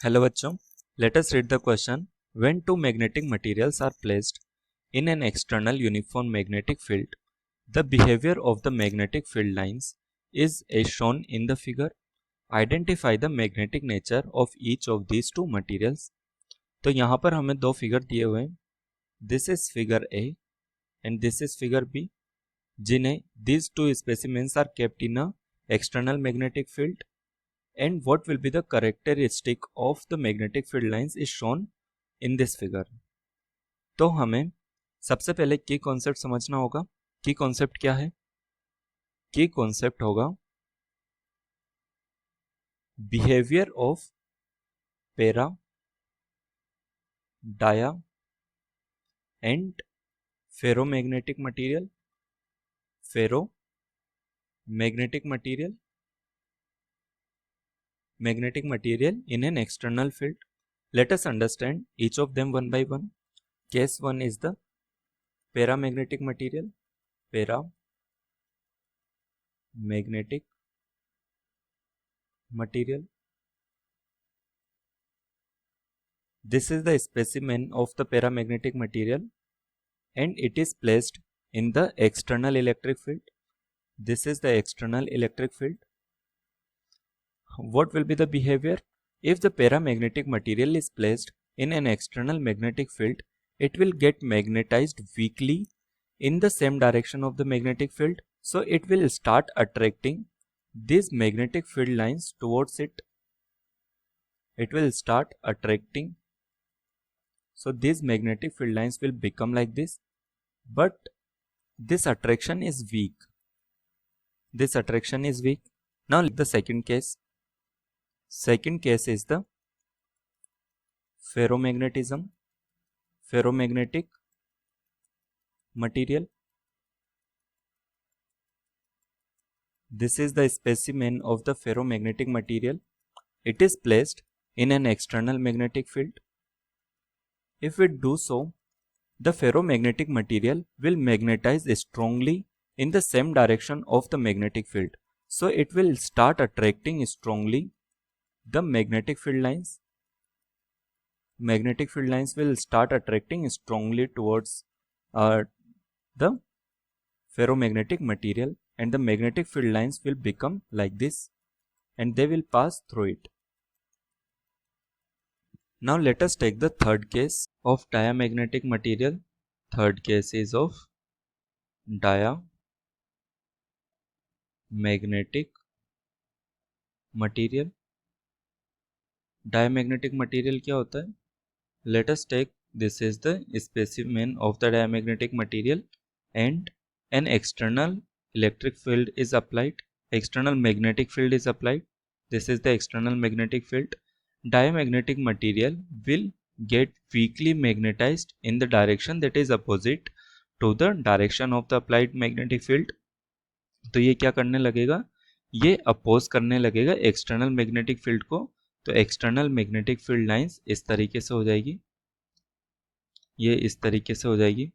Hello बच्चों, let us read the question. When two magnetic materials are placed in an external uniform magnetic field, the behavior of the magnetic field lines is as shown in the figure. Identify the magnetic nature of each of these two materials. तो यहाँ पर हमें दो figure दिए हुए हैं. This is figure A and this is figure B, जिन्हें these two specimens are kept in a external magnetic field. And what will be the characteristic of the magnetic field lines is shown in this figure. तो हमें सबसे पहले की concept समझना होगा. की concept क्या है? की कॉन्सेप्ट होगा behaviour of para, dia and ferromagnetic material. Magnetic material in an external field. Let us understand each of them one by one. Case 1 is the paramagnetic material. Paramagnetic material. This is the specimen of the paramagnetic material and it is placed in the external electric field. This is the external electric field. What will be the behavior? If the paramagnetic material is placed in an external magnetic field, it will get magnetized weakly in the same direction of the magnetic field. So it will start attracting these magnetic field lines towards it. It will start attracting. So these magnetic field lines will become like this. But this attraction is weak. This attraction is weak. Now the second case. Second case is the ferromagnetism, ferromagnetic material. This is the specimen of the ferromagnetic material. It is placed in an external magnetic field. If we do so, the ferromagnetic material will magnetize strongly in the same direction of the magnetic field. So it will start attracting strongly the magnetic field lines. Magnetic field lines will start attracting strongly towards the ferromagnetic material, and the magnetic field lines will become like this and they will pass through it. Now let us take the third case of diamagnetic material. Third case is of diamagnetic material. Diamagnetic material क्या होता है? Let us take, this is the specimen of the diamagnetic material and an external electric field is applied. External magnetic field is applied. This is the external magnetic field. Diamagnetic material will get weakly magnetized in the direction that is opposite to the direction of the applied magnetic field. तो ये क्या करने लगेगा? ये oppose करने लगेगा external magnetic field को. तो एक्सटर्नल मैग्नेटिक फील्ड लाइंस इस तरीके से हो जाएगी, ये इस तरीके से हो जाएगी,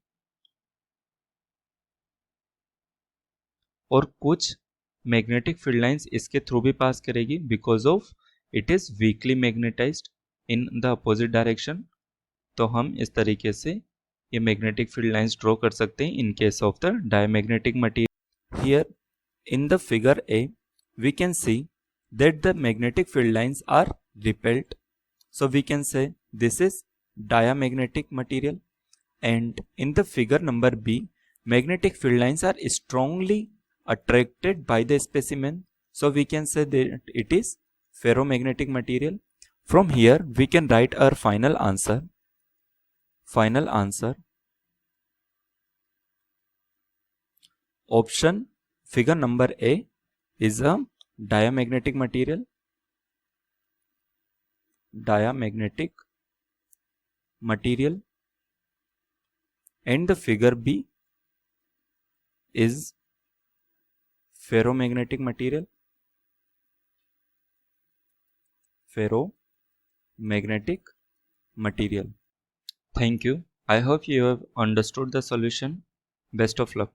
और कुछ मैग्नेटिक फील्ड लाइंस इसके थ्रू भी पास करेगी because of it is weekly magnetised in the opposite direction. तो हम इस तरीके से ये मैग्नेटिक फील्ड लाइंस ड्रॉ कर सकते हैं in case of the diamagnetic material. Here in the figure A, we can see that the magnetic field lines are repelled. So we can say this is diamagnetic material. And in the figure number B, magnetic field lines are strongly attracted by the specimen. So we can say that it is ferromagnetic material. From here, we can write our final answer. Final answer. Option figure number A is a diamagnetic material. Diamagnetic material. And the figure B is ferromagnetic material. Ferromagnetic material. Thank you. I hope you have understood the solution. Best of luck.